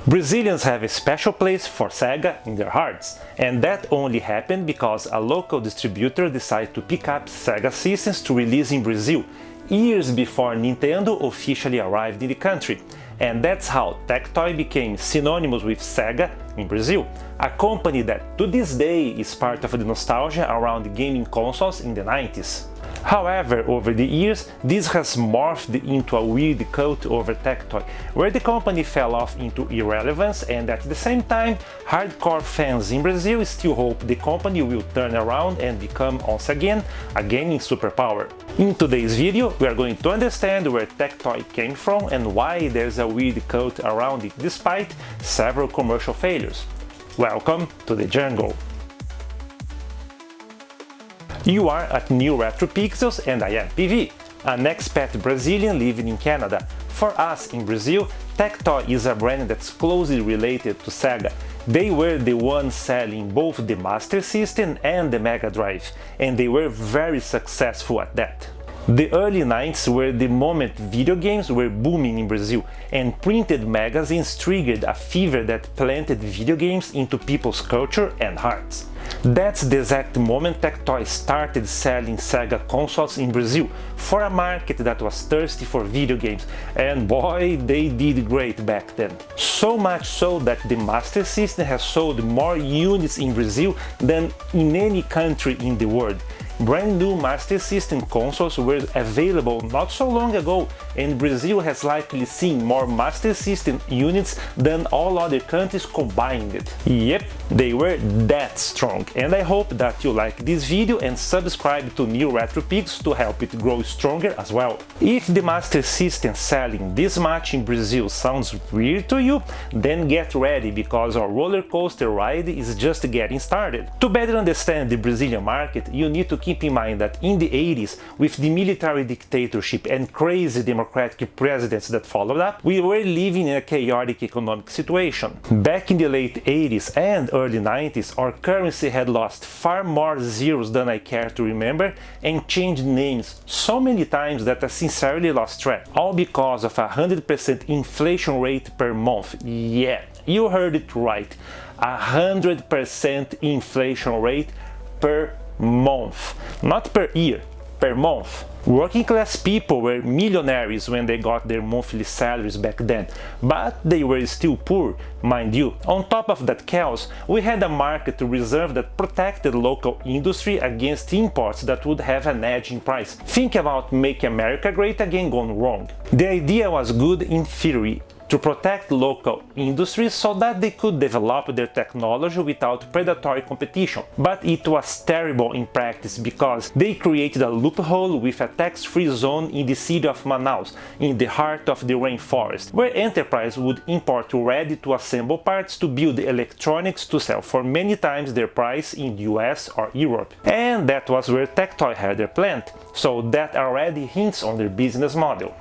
Brazilians have a special place for Sega in their hearts, and that only happened because a local distributor decided to pick up Sega systems to release in Brazil, years before Nintendo officially arrived in the country. And that's how Tectoy became synonymous with Sega in Brazil, a company that to this day is part of the nostalgia around gaming consoles in the 90s. However, over the years, this has morphed into a weird cult over Tectoy, where the company fell off into irrelevance, and at the same time, hardcore fans in Brazil still hope the company will turn around and become once again a gaming superpower. In today's video, we are going to understand where Tectoy came from and why there's a weird cult around it despite several commercial failures. Welcome to the jungle! You are at NeoRetroPixels and I am PV, an expat Brazilian living in Canada. For us in Brazil, Tectoy is a brand that's closely related to Sega. They were the ones selling both the Master System and the Megadrive, and they were very successful at that. The early 90s were the moment video games were booming in Brazil, and printed magazines triggered a fever that planted video games into people's culture and hearts. That's the exact moment Tectoy started selling Sega consoles in Brazil, for a market that was thirsty for video games, and boy, they did great back then. So much so that the Master System has sold more units in Brazil than in any country in the world. Brand new Master System consoles were available not so long ago, and Brazil has likely seen more Master System units than all other countries combined. Yep, they were that strong, and I hope that you like this video and subscribe to NeoRetroPixels to help it grow stronger as well. If the Master System selling this much in Brazil sounds weird to you, then get ready, because our roller coaster ride is just getting started. To better understand the Brazilian market, you need to keep in mind that in the 80s, with the military dictatorship and crazy democratic presidents that followed up, we were living in a chaotic economic situation. Back in the late 80s and early 90s, our currency had lost far more zeros than I care to remember and changed names so many times that I sincerely lost track. All because of 100% inflation rate per month. Yeah, you heard it right. 100% inflation rate per month, not per year, per month. Working class people were millionaires when they got their monthly salaries back then, but they were still poor, mind you. On top of that chaos, we had a market reserve that protected local industry against imports that would have an edge in price. Think about Make America Great Again gone wrong. The idea was good in theory, to protect local industries so that they could develop their technology without predatory competition. But it was terrible in practice, because they created a loophole with a tax-free zone in the city of Manaus, in the heart of the rainforest, where enterprise would import ready-to-assemble parts to build electronics to sell for many times their price in the US or Europe. And that was where Tectoy had their plant, so that already hints on their business model.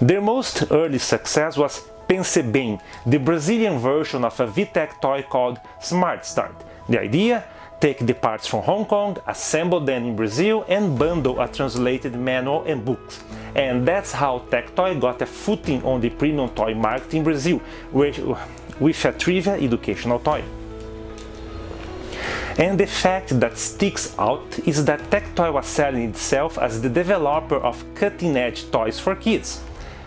Their most early success was Pense Bem, the Brazilian version of a VTech toy called Smart Start. The idea? Take the parts from Hong Kong, assemble them in Brazil, and bundle a translated manual and books. And that's how Tectoy got a footing on the premium toy market in Brazil, with a trivia educational toy. And the fact that sticks out is that Tectoy was selling itself as the developer of cutting-edge toys for kids.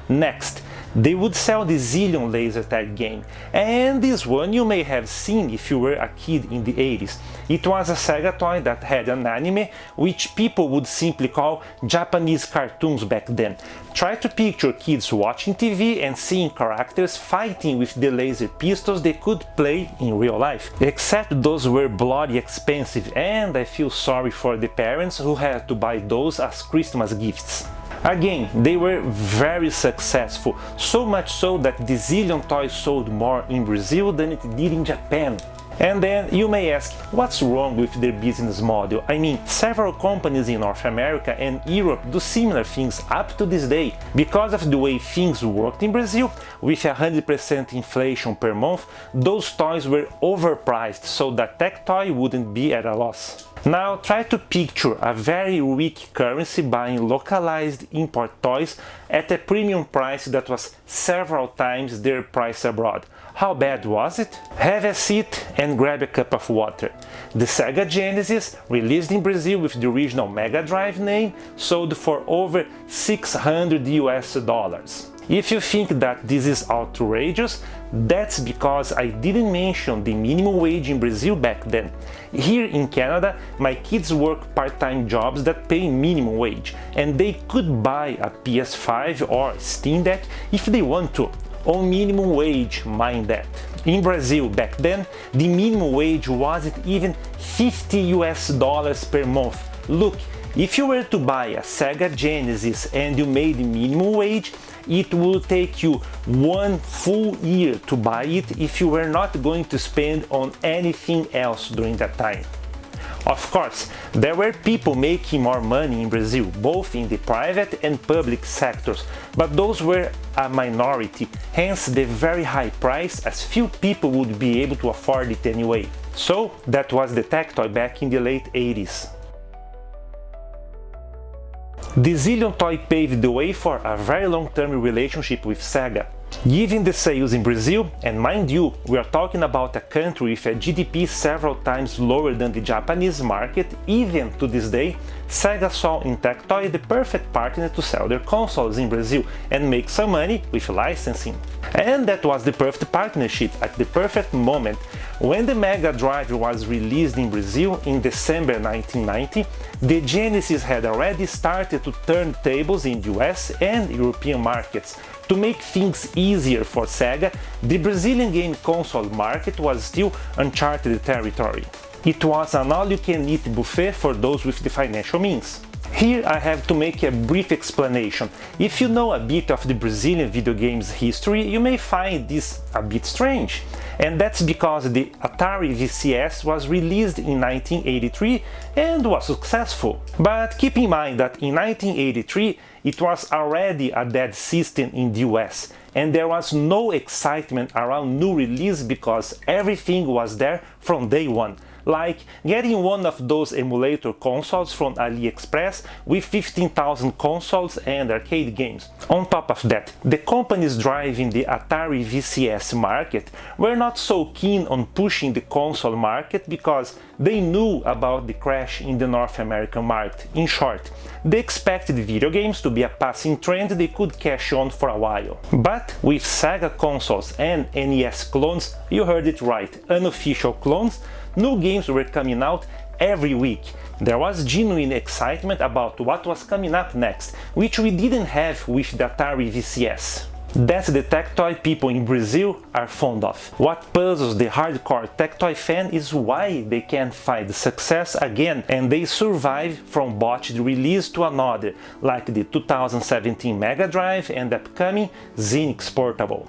Next, they would sell the Zillion laser tag game, and this one you may have seen if you were a kid in the 80s. It was a Sega toy that had an anime, which people would simply call Japanese cartoons back then. Try to picture kids watching TV and seeing characters fighting with the laser pistols they could play in real life. Except those were bloody expensive, and I feel sorry for the parents who had to buy those as Christmas gifts. Again, they were very successful, so much so that the Zillion toys sold more in Brazil than it did in Japan. And then you may ask, what's wrong with their business model? I mean, several companies in North America and Europe do similar things up to this day. Because of the way things worked in Brazil, with 100% inflation per month, those toys were overpriced so that Tectoy wouldn't be at a loss. Now try to picture a very weak currency buying localized import toys at a premium price that was several times their price abroad. How bad was it? Have a seat and grab a cup of water. The Sega Genesis, released in Brazil with the original Megadrive name, sold for over $600 US. If you think that this is outrageous, that's because I didn't mention the minimum wage in Brazil back then. Here in Canada, my kids work part-time jobs that pay minimum wage, and they could buy a PS5 or Steam Deck if they want to, on minimum wage, mind that. In Brazil back then, the minimum wage wasn't even $50 US per month. Look, if you were to buy a Sega Genesis and you made minimum wage, it would take you 1 full year to buy it if you were not going to spend on anything else during that time. Of course, there were people making more money in Brazil, both in the private and public sectors, but those were a minority, hence the very high price, as few people would be able to afford it anyway. So that was the Tectoy back in the late 80s. The Zillion toy paved the way for a very long-term relationship with Sega. Given the sales in Brazil, and mind you, we are talking about a country with a GDP several times lower than the Japanese market, even to this day, Sega saw in Tectoy the perfect partner to sell their consoles in Brazil and make some money with licensing. And that was the perfect partnership at the perfect moment. When the Megadrive was released in Brazil in December 1990, the Genesis had already started to turn tables in the US and European markets. To make things easier for Sega, the Brazilian game console market was still uncharted territory. It was an all-you-can-eat buffet for those with the financial means. Here I have to make a brief explanation. If you know a bit of the Brazilian video games history, you may find this a bit strange. And that's because the Atari VCS was released in 1983 and was successful. But keep in mind that in 1983 it was already a dead system in the US, and there was no excitement around new release because everything was there from day one. Like getting one of those emulator consoles from AliExpress with 15,000 consoles and arcade games. On top of that, the companies driving the Atari VCS market were not so keen on pushing the console market because they knew about the crash in the North American market. In short, they expected video games to be a passing trend they could cash on for a while. But with Sega consoles and NES clones, you heard it right, unofficial clones, new games were coming out every week. There was genuine excitement about what was coming up next, which we didn't have with the Atari VCS. That's the Tectoy people in Brazil are fond of. What puzzles the hardcore Tectoy fan is why they can't find success again and they survive from botched release to another, like the 2017 Megadrive and the upcoming Zeenix Portable.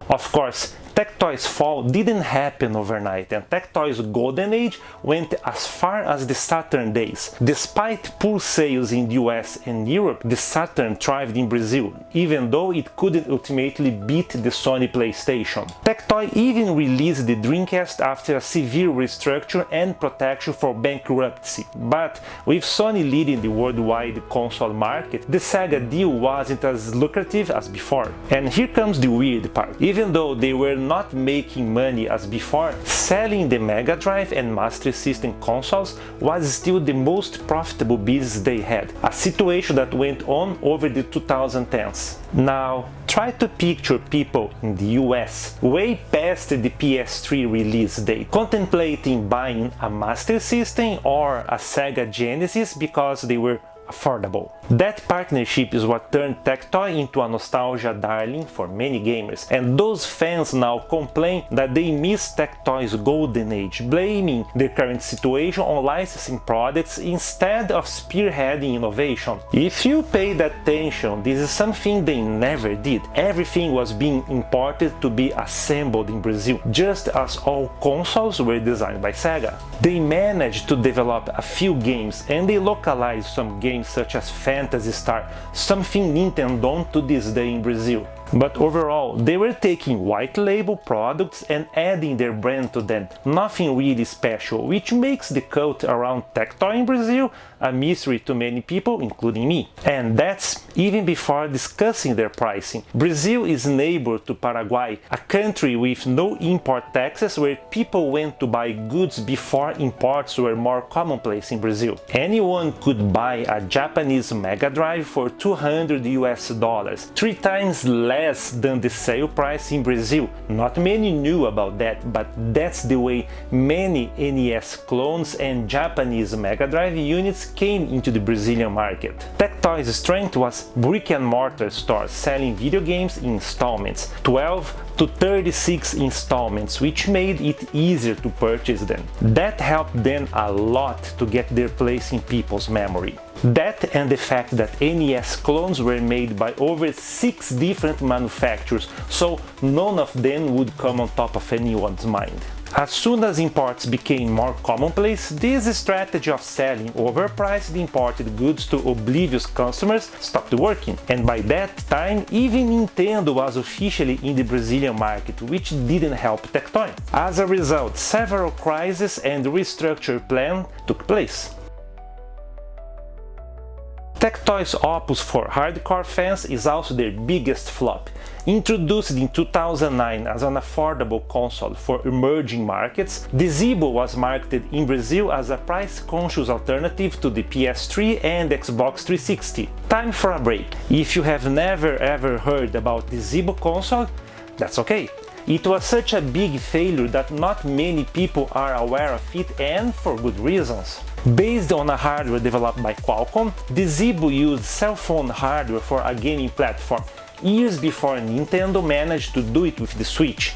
Of course, Tectoy's fall didn't happen overnight, and Tectoy's golden age went as far as the Saturn days. Despite poor sales in the US and Europe, the Saturn thrived in Brazil, even though it couldn't ultimately beat the Sony PlayStation. Tectoy even released the Dreamcast after a severe restructure and protection for bankruptcy, but with Sony leading the worldwide console market, the Sega deal wasn't as lucrative as before. And here comes the weird part. Even though they were not making money as before, selling the Megadrive and Master System consoles was still the most profitable business they had, a situation that went on over the 2010s. Now, try to picture people in the US, way past the PS3 release date, contemplating buying a Master System or a Sega Genesis because they were affordable. That partnership is what turned Tectoy into a nostalgia darling for many gamers, and those fans now complain that they miss Tectoy's golden age, blaming their current situation on licensing products instead of spearheading innovation. If you paid attention, this is something they never did. Everything was being imported to be assembled in Brazil, just as all consoles were designed by Sega. They managed to develop a few games, and they localized some games such as Fantasy Star, something Nintendo to this day in Brazil. But overall, they were taking white label products and adding their brand to them, nothing really special, which makes the cult around Tectoy in Brazil a mystery to many people, including me. And that's even before discussing their pricing. Brazil is neighbor to Paraguay, a country with no import taxes where people went to buy goods before imports were more commonplace in Brazil. Anyone could buy a Japanese Megadrive for $200 US, 3 times less than the sale price in Brazil. Not many knew about that, but that's the way many NES clones and Japanese Megadrive units came into the Brazilian market. Tectoy's strength was brick-and-mortar stores selling video games in installments, 12 to 36 installments, which made it easier to purchase them. That helped them a lot to get their place in people's memory. That and the fact that NES clones were made by over 6 different manufacturers, so none of them would come on top of anyone's mind. As soon as imports became more commonplace, this strategy of selling overpriced imported goods to oblivious customers stopped working, and by that time even Nintendo was officially in the Brazilian market, which didn't help Tectoy. As a result, several crises and restructure plans took place. Tectoy's opus for hardcore fans is also their biggest flop. Introduced in 2009 as an affordable console for emerging markets, the Zeebo was marketed in Brazil as a price-conscious alternative to the PS3 and Xbox 360. Time for a break. If you have never ever heard about the Zeebo console, that's okay. It was such a big failure that not many people are aware of it, and for good reasons. Based on a hardware developed by Qualcomm, the Zeebo used cell phone hardware for a gaming platform, years before Nintendo managed to do it with the Switch.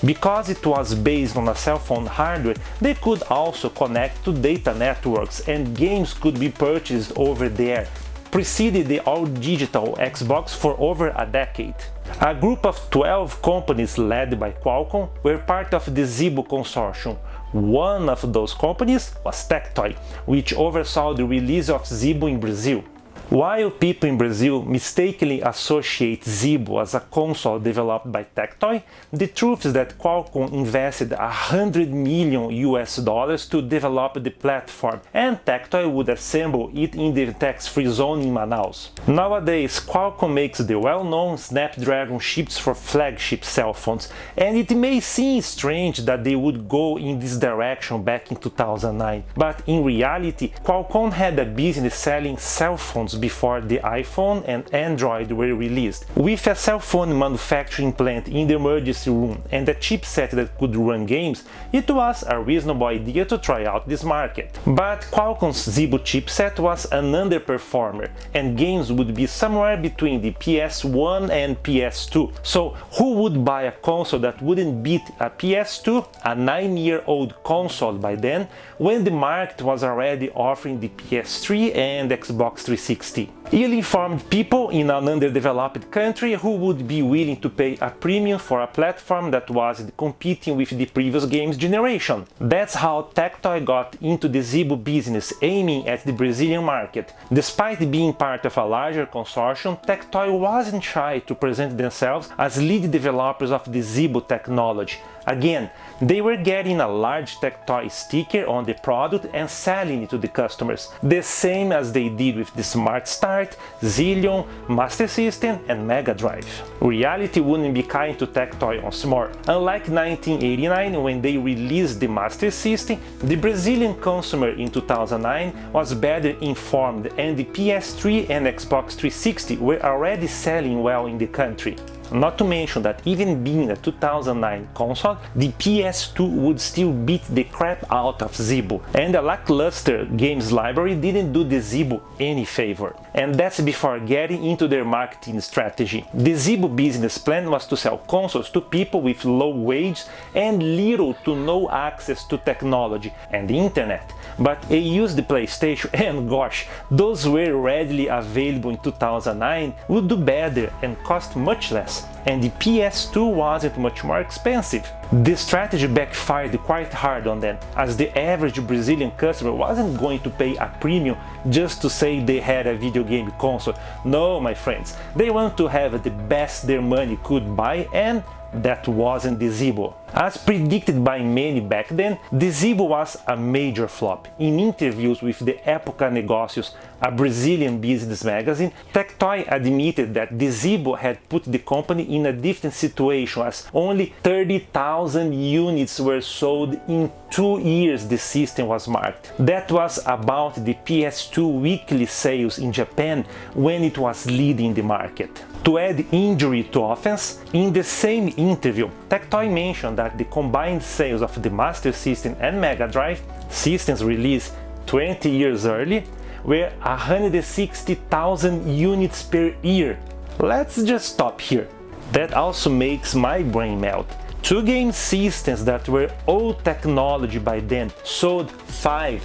Because it was based on a cell phone hardware, they could also connect to data networks and games could be purchased over there, preceded the all-digital Xbox for over a decade. A group of 12 companies led by Qualcomm were part of the Zeebo consortium. One of those companies was Tectoy, which oversaw the release of Zeebo in Brazil. While people in Brazil mistakenly associate Zeebo as a console developed by Tectoy, the truth is that Qualcomm invested $100 million to develop the platform, and Tectoy would assemble it in the tax-free zone in Manaus. Nowadays, Qualcomm makes the well-known Snapdragon chips for flagship cell phones, and it may seem strange that they would go in this direction back in 2009, but in reality, Qualcomm had a business selling cell phones before the iPhone and Android were released. With a cell phone manufacturing plant in the emergency room and a chipset that could run games, it was a reasonable idea to try out this market. But Qualcomm's Zeebo chipset was an underperformer, and games would be somewhere between the PS1 and PS2. So who would buy a console that wouldn't beat a PS2, a 9-year-old console by then, when the market was already offering the PS3 and Xbox 360? Ill-informed people in an underdeveloped country who would be willing to pay a premium for a platform that wasn't competing with the previous game's generation. That's how Tectoy got into the Zeebo business, aiming at the Brazilian market. Despite being part of a larger consortium, Tectoy wasn't shy to present themselves as lead developers of the Zeebo technology. Again, they were getting a large Tectoy sticker on the product and selling it to the customers, the same as they did with the Smart Start, Zillion, Master System and Mega Drive. Reality wouldn't be kind to Tectoy once more. Unlike 1989, when they released the Master System, the Brazilian consumer in 2009 was better informed, and the PS3 and Xbox 360 were already selling well in the country. Not to mention that even being a 2009 console, the PS2 would still beat the crap out of Zeebo, and a lackluster games library didn't do the Zeebo any favor. And that's before getting into their marketing strategy. The Zeebo business plan was to sell consoles to people with low wages and little to no access to technology and the internet. But they used the PlayStation, and gosh, those were readily available in 2009, would do better and cost much less. consoles, and the PS2 wasn't much more expensive. This strategy backfired quite hard on them, as the average Brazilian customer wasn't going to pay a premium just to say they had a video game console. No, my friends, they want to have the best their money could buy, and that wasn't the Zeebo. As predicted by many back then, the Zeebo was a major flop. In interviews with the Época Negócios, a Brazilian business magazine, Tectoy admitted that the Zeebo had put the company in a different situation, as only 30,000 units were sold in 2 years the system was marked. That was about the PS2 weekly sales in Japan when it was leading the market. To add injury to offense, in the same interview, Tectoy mentioned that the combined sales of the Master System and Megadrive, systems released 20 years early, were 160,000 units per year. Let's just stop here. That also makes my brain melt. Two game systems that were old technology by then sold five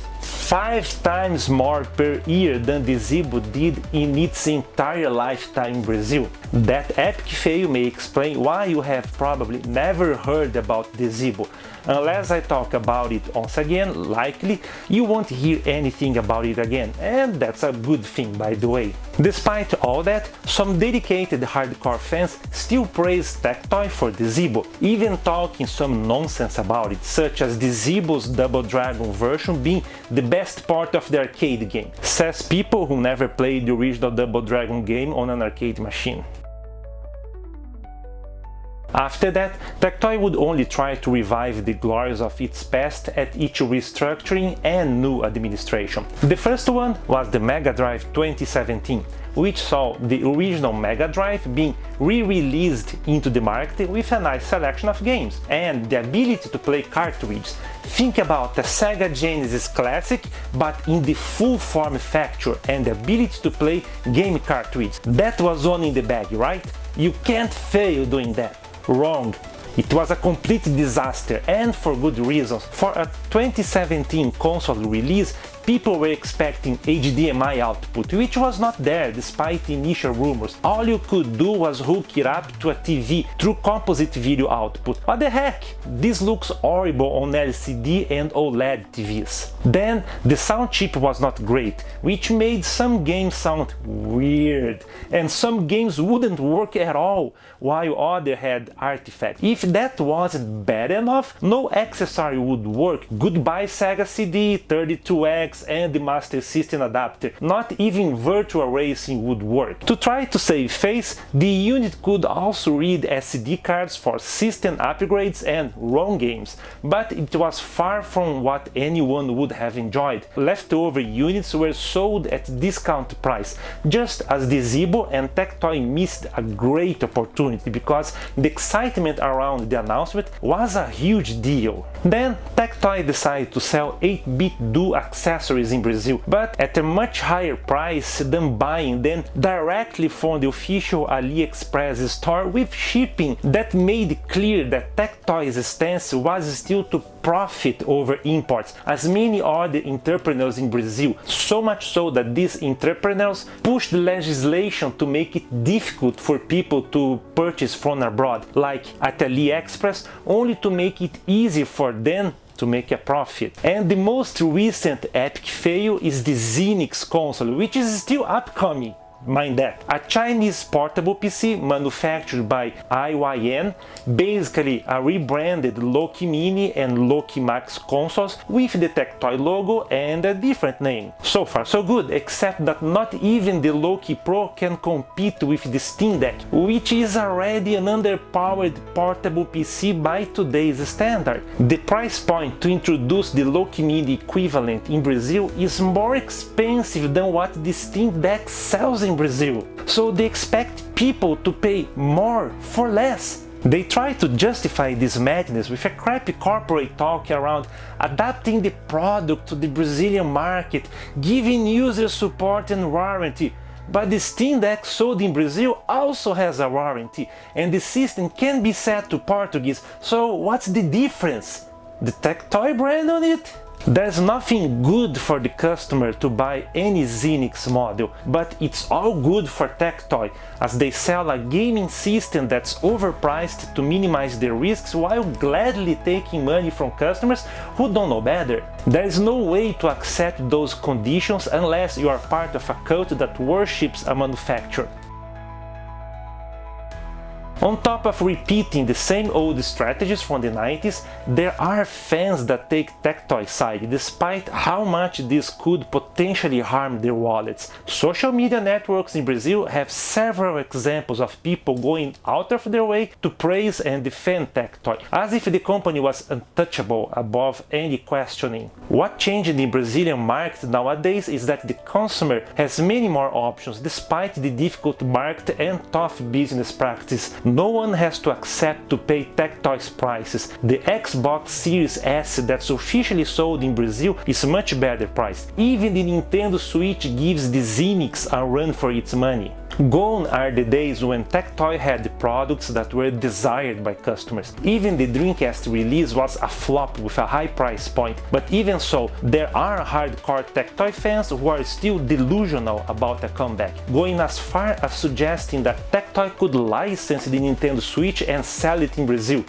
times more per year than the Zeebo did in its entire lifetime in Brazil. That epic fail may explain why you have probably never heard about the Zeebo. Unless I talk about it once again, likely you won't hear anything about it again, and that's a good thing, by the way. Despite all that, some dedicated hardcore fans still praise Tectoy for the Zeebo, even talking some nonsense about it, such as the Zeebo's Double Dragon version being the best part of the arcade game, says people who never played the original Double Dragon game on an arcade machine. After that, Tectoy would only try to revive the glories of its past at each restructuring and new administration. The first one was the Megadrive 2017, which saw the original Megadrive being re-released into the market with a nice selection of games, and the ability to play cartridges. Think about a Sega Genesis Classic, but in the full form factor, and the ability to play game cartridges. That was one in the bag, right? You can't fail doing that. Wrong. It was a complete disaster, and for good reasons. For a 2017 console release, people were expecting HDMI output, which was not there despite initial rumors. All you could do was hook it up to a TV through composite video output. What the heck? This looks horrible on LCD and OLED TVs. Then the sound chip was not great, which made some games sound weird, and some games wouldn't work at all, while others had artifacts. If that wasn't bad enough, no accessory would work. Goodbye Sega CD, 32X, and the Master System adapter. Not even virtual racing would work. To try to save face, the unit could also read SD cards for system upgrades and ROM games, but it was far from what anyone would have enjoyed. Leftover units were sold at discount price, just as the Zeebo and Tectoy missed a great opportunity because the excitement around the announcement was a huge deal. Then Tectoy decided to sell 8-bit dual accessories in Brazil, but at a much higher price than buying them directly from the official AliExpress store with shipping. That made clear that Tectoy's stance was still to profit over imports, as many other entrepreneurs in Brazil, so much so that these entrepreneurs pushed legislation to make it difficult for people to purchase from abroad, like at AliExpress, only to make it easy for them to make a profit. And the most recent epic fail is the Zeenix console, which is still upcoming. Mind that. A Chinese portable PC manufactured by IYN, basically a rebranded Loki Mini and Loki Max consoles with the Tectoy logo and a different name. So far so good, except that not even the Loki Pro can compete with the Steam Deck, which is already an underpowered portable PC by today's standard. The price point to introduce the Loki Mini equivalent in Brazil is more expensive than what the Steam Deck sells in Brazil, so they expect people to pay more for less. They try to justify this madness with a crappy corporate talk around adapting the product to the Brazilian market, giving users support and warranty. But the Steam Deck sold in Brazil also has a warranty, and the system can be set to Portuguese, so what's the difference? The Tectoy brand on it? There's nothing good for the customer to buy any Zeenix model, but it's all good for Tectoy, as they sell a gaming system that's overpriced to minimize their risks while gladly taking money from customers who don't know better. There is no way to accept those conditions unless you are part of a cult that worships a manufacturer. On top of repeating the same old strategies from the 90s, there are fans that take Tectoy's side, despite how much this could potentially harm their wallets. Social media networks in Brazil have several examples of people going out of their way to praise and defend Tectoy, as if the company was untouchable above any questioning. What changed in the Brazilian market nowadays is that the consumer has many more options, despite the difficult market and tough business practice. No one has to accept to pay Tectoy's prices. The Xbox Series S that's officially sold in Brazil is much better priced. Even the Nintendo Switch gives the Zeenix a run for its money. Gone are the days when Tectoy had products that were desired by customers. Even the Dreamcast release was a flop with a high price point, but even so, there are hardcore Tectoy fans who are still delusional about a comeback, going as far as suggesting that Tectoy could license the Nintendo Switch and sell it in Brazil.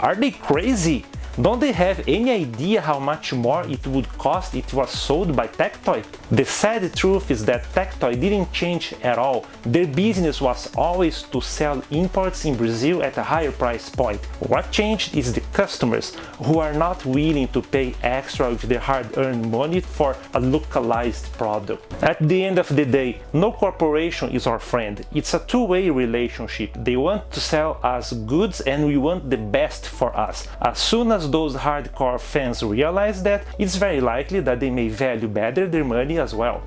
Are they crazy? Don't they have any idea how much more it would cost if it was sold by Tectoy? The sad truth is that Tectoy didn't change at all. Their business was always to sell imports in Brazil at a higher price point. What changed is the customers, who are not willing to pay extra with their hard-earned money for a localized product. At the end of the day, no corporation is our friend. It's a two-way relationship. They want to sell us goods and we want the best for us. As soon as those hardcore fans realize that, it's very likely that they may value better their money as well.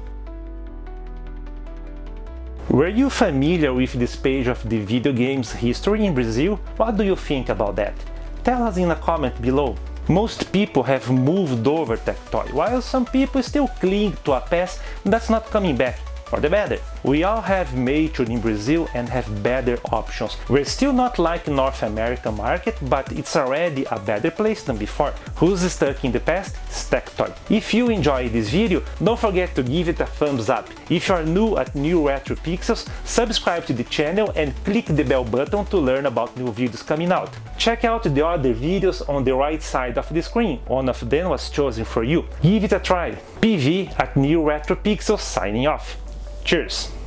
Were you familiar with this page of the video games history in Brazil? What do you think about that? Tell us in a comment below. Most people have moved over Tectoy, while some people still cling to a past that's not coming back. For the better. We all have matured in Brazil and have better options. We're still not like North American market, but it's already a better place than before. Who's stuck in the past? It's Tectoy. If you enjoyed this video, don't forget to give it a thumbs up. If you are new at NeoRetroPixels, subscribe to the channel and click the bell button to learn about new videos coming out. Check out the other videos on the right side of the screen. One of them was chosen for you. Give it a try. PV at NeoRetroPixels signing off. Cheers!